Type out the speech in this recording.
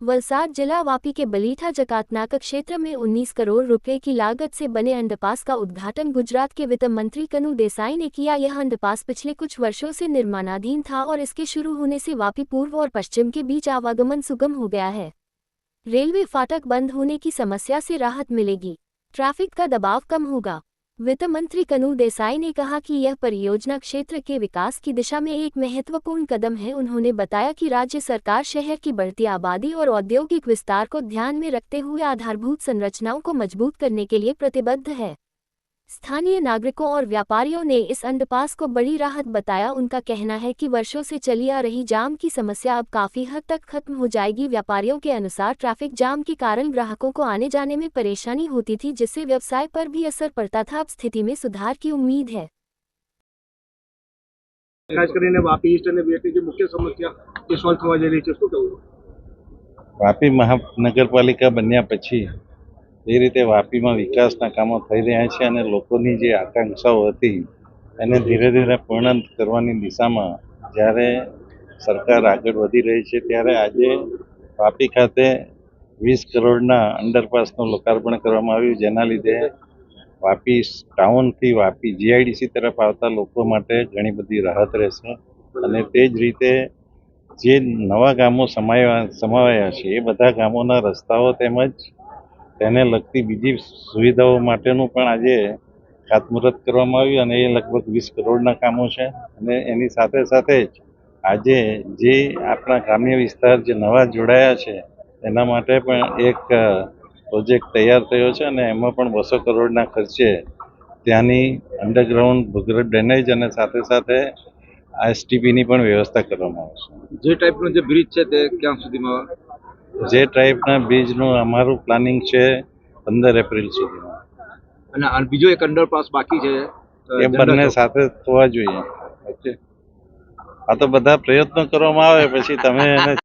वलसाड जिला वापी के बलीठा जकातनाका क्षेत्र में 19 करोड़ रुपए की लागत से बने अंडरपास का उद्घाटन गुजरात के वित्त मंत्री कनु देसाई ने किया। यह अंडरपास पिछले कुछ वर्षों से निर्माणाधीन था और इसके शुरू होने से वापी पूर्व और पश्चिम के बीच आवागमन सुगम हो गया है। रेलवे फाटक बंद होने की समस्या से राहत मिलेगी, ट्रैफिक का दबाव कम होगा। वित्त मंत्री कनु देसाई ने कहा कि यह परियोजना क्षेत्र के विकास की दिशा में एक महत्वपूर्ण कदम है। उन्होंने बताया कि राज्य सरकार शहर की बढ़ती आबादी और औद्योगिक विस्तार को ध्यान में रखते हुए आधारभूत संरचनाओं को मजबूत करने के लिए प्रतिबद्ध है। स्थानीय नागरिकों और व्यापारियों ने इस अंडरपास को बड़ी राहत बताया। उनका कहना है कि वर्षों से चली आ रही जाम की समस्या अब काफी हद तक खत्म हो जाएगी। व्यापारियों के अनुसार ट्रैफिक जाम के कारण ग्राहकों को आने जाने में परेशानी होती थी, जिससे व्यवसाय पर भी असर पड़ता था। अब स्थिति में सुधार की उम्मीद है। ખાસ કરીને વાપી ઈસ્ટ અને વેસ્ટની જે મુખ્ય સમસ્યા એ સોલ્વ થવા જઈ રહી છે, શું કહેવું? વાપી મહાનગરપાલિકા બન્યા પછી જે રીતે વાપીમાં વિકાસના કામો થઈ રહ્યા છે અને લોકોની જે આકાંક્ષાઓ હતી એને ધીરે ધીરે પૂર્ણ કરવાની દિશામાં જ્યારે સરકાર આગળ વધી રહી છે ત્યારે આજે વાપી ખાતે 20 કરોડના અંડરપાસનું લોકાર્પણ કરવામાં આવ્યું, જેના લીધે વાપી ટાઉનથી વાપી જીઆઈડીસી તરફ આવતા લોકો માટે ઘણી બધી રાહત રહેશે અને તે જ રીતે જે નવા ગામો સમાવાયા છે એ બધા ગામોના રસ્તાઓ તેમજ તેને લગતી બીજી સુવિધાઓ માટેનું પણ આજે ખાતમુહૂર્ત કરવામાં આવ્યું અને એ લગભગ 20 કરોડના કામો છે અને એની સાથે સાથે જ આજે જે આપણા ગ્રામ્ય વિસ્તાર જે નવા જોડાયા છે એના માટે પણ એક પ્રોજેક્ટ તૈયાર થયો છે અને એમાં પણ 200 કરોડના ખર્ચે ત્યાંની અંડરગ્રાઉન્ડ ભૂગર્ભ ડ્રેનેજ અને સાથે સાથે એસટીપીની પણ વ્યવસ્થા કરવામાં આવશે। જે ટાઈપનો જે બ્રિજ છે તે ક્યાં સુધીમાં? જે ટાઈપના બ્રિજનું અમારું પ્લાનિંગ છે 15 એપ્રિલ સુધીમાં અને બીજો એક અંડરપાસ બાકી છે એ બંને સાથે થવા જોઈએ। આ તો બધા પ્રયત્નો કરવામાં આવે પછી તમે એને